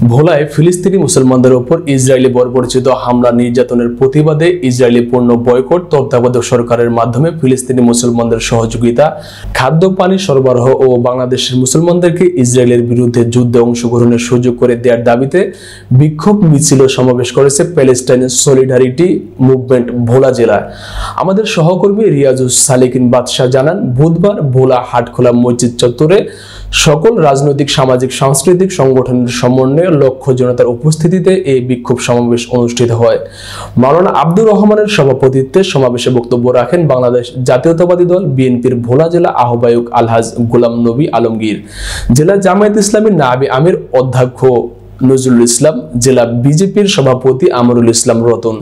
ভোলায় ফিলিস্তিনি মুসলমানদের উপর ইসরায়েলি বর্বরচিত হামলা নির্যাতনের প্রতিবাদে ইসরায়েলি পণ্য বয়কট তত্ত্বাবধায়ক সরকারের মাধ্যমে ফিলিস্তিনি মুসলমানদের সহযোগিতা, খাদ্য পানি সরবরাহ ও বাংলাদেশের মুসলমানদেরকে ইসরায়েলের বিরুদ্ধে যুদ্ধে অংশগ্রহণের সুযোগ করে দেওয়ার দাবিতে বিক্ষোভ মিছিল ও সমাবেশ করেছে প্যালেস্টাইন সলিডারিটি মুভমেন্ট ভোলা জেলায়। আমাদের সহকর্মী রিয়াজুস সালেকিন বাদশাহ জানান, বুধবার ভোলা হাটখোলা মসজিদ চত্বরে সকল রাজনৈতিক, সামাজিক, সাংস্কৃতিক সংগঠনের সমন্বয়ে লক্ষ্য জনতার উপস্থিতিতে এই বিক্ষোভ সমাবেশ অনুষ্ঠিত হয়। মাওলানা আব্দুর রহমানের সভাপতিত্বে সমাবেশে বক্তব্য রাখেন বাংলাদেশ জাতীয়তাবাদী দল বিএনপির ভোলা জেলা আহ্বায়ক আলহাজ গোলাম নবী আলমগীর, জেলা জামায়াত ইসলামী নায়েবে আমির অধ্যক্ষ নজরুল ইসলাম, জেলা বিজেপির সভাপতি আমরুল ইসলাম রতন,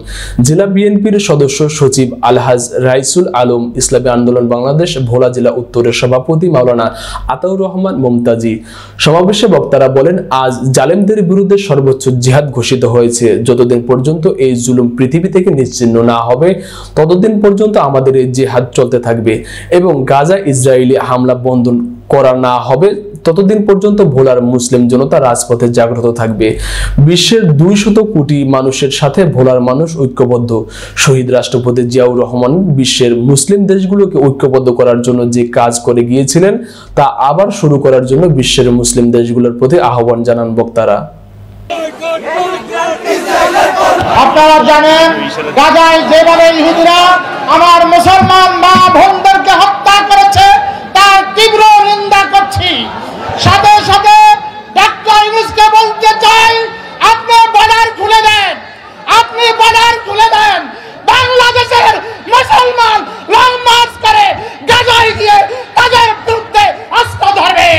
জেলা বিএনপির সদস্য সচিব আলহাজ রাইসুল আলম, ইসলামী আন্দোলন বাংলাদেশ ভোলা জেলা উত্তরের সভাপতি মাওলানা আতাউর রহমান মুমতাজি। সমাবেশে বক্তারা বলেন, আজ জালেমদের বিরুদ্ধে সর্বোচ্চ জিহাদ ঘোষিত হয়েছে। যতদিন পর্যন্ত এই জুলুম পৃথিবী থেকে নিশ্চিহ্ন না হবে ততদিন পর্যন্ত আমাদের এই জিহাদ চলতে থাকবে এবং গাজা ইসরায়েলি হামলা বন্ধ করা না হবে ততদিন পর্যন্ত ভোলার মুসলিম জনতা রাজপথে জাগ্রত থাকবে। বিশ্বের 200 কোটি মানুষের সাথে ভোলার মানুষ ঐক্যবদ্ধ। শহীদ রাষ্ট্রপতি জিয়াউর রহমান বিশ্বের মুসলিম দেশগুলোকে ঐক্যবদ্ধ করার জন্য যে কাজ করে গিয়েছিলেন তা আবার শুরু করার জন্য বিশ্বের মুসলিম দেশগুলোর প্রতি আহ্বান জানান বক্তারা। আপনারা জানেন, গাজায় যেভাবে ইহুদিরা আমার মুসলমান মা বোনদেরকে হত্যা করেছে তার তীব্র নিন্দা করছি। সাথে সাথে ডক্টর ইউনূসকে বলতে চাই, আপনি বর্ডার খুলে দেন, আপনি বর্ডার খুলে দেন। বাংলাদেশের মুসলমান লং মার্চ করে গাজায় গিয়ে তাদের বিরুদ্ধে অস্ত্র ধরবে।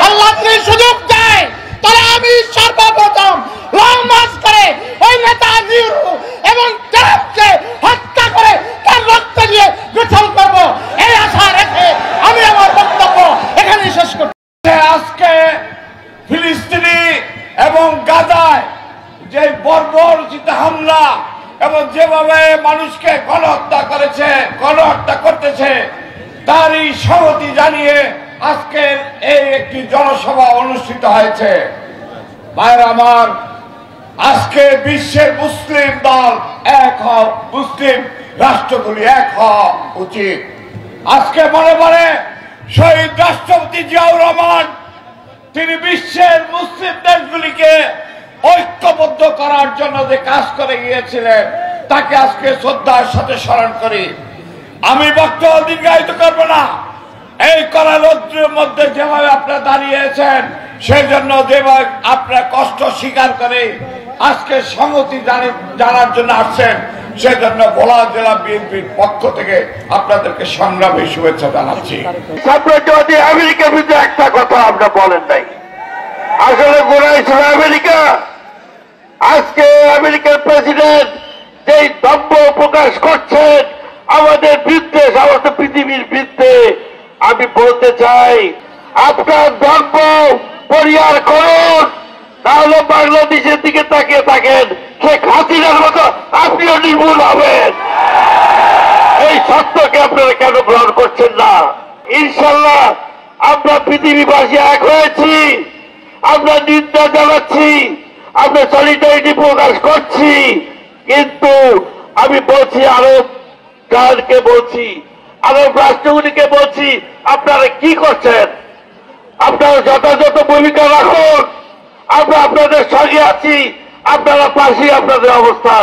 আল্লাহ যদি সুযোগ দেয় তাহলে আমি সর্বপ্রথম লং মার্চ করে ওই নেতা নিউরু এবং ট্রাম্পকে হত্যা করে তার রক্ত দিয়ে গোসল করব, এই আশা রেখে আমি আমার বক্তব্য এখানে শেষ করছি। আজকে ফিলিস্তিনি এবং গাজায় যে বর্বরচিত হামলা এবং যেভাবে মানুষকে গণহত্যা করেছে, গণহত্যা করতেছে, তারই সংহতি জানিয়ে আজকের এই একটি জনসভা অনুষ্ঠিত হয়েছে। ভাইরা আমার, আজকে বিশ্বের মুসলিম দল এক হওয়া, মুসলিম রাষ্ট্রগুলি এক হওয়া উচিত। আজকে মনে মনে শহীদ রাষ্ট্রপতি জিয়াউর রহমান তিনি বিশ্বের মুসলিম দেশগুলিকে ঐক্যবদ্ধ করার জন্য যে কাজ করে গিয়েছিলেন তাকে আজকে শ্রদ্ধার সাথে স্মরণ করি। আমি বক্তব্য দীর্ঘায়িত করব না। এই কড়া রৌদ্রের মধ্যে যেভাবে আপনারা দাঁড়িয়েছেন, সেই জন্য যেভাবে আপনারা কষ্ট স্বীকার করে আজকে সংহতি জানার জন্য আসছেন, সেজন্য ভোলা জেলা বিএনপির পক্ষ থেকে আপনাদেরকে সংগ্রামী শুভেচ্ছা জানাচ্ছি। সাম্রাজ্যবাদী আমেরিকার বিরুদ্ধে একটা কথা আপনারা বলেন নাই। আসলে গোড়াই ছিল আমেরিকা। আজকে আমেরিকার প্রেসিডেন্ট যেই দম্ভ প্রকাশ করছেন আমাদের বিরুদ্ধে, সমস্ত পৃথিবীর বিরুদ্ধে, আমি বলতে চাই আপনার দম্ভ পরিহার করুন, তাহলে বাংলাদেশের দিকে তাকিয়ে থাকেন, শেখ হাসিনার মতো আপনিও নির্মূল হবেন। এই সত্যকে আপনারা কেন গ্রহণ করছেন না? ইনশাল্লাহ আমরা পৃথিবীবাসী এক হয়েছি, আমরা নিন্দা জানাচ্ছি, আমরা সলিডারিটি প্রকাশ করছি, কিন্তু আমি বলছি আরব জাহাজকে বলছি, আরব রাষ্ট্রগুলিকে বলছি, আপনারা কি করছেন? আপনারা যথাযথ ভূমিকা রাখুন, আমরা আপনাদের সঙ্গে আছি, আপনারা পাশে আপনাদের অবস্থান।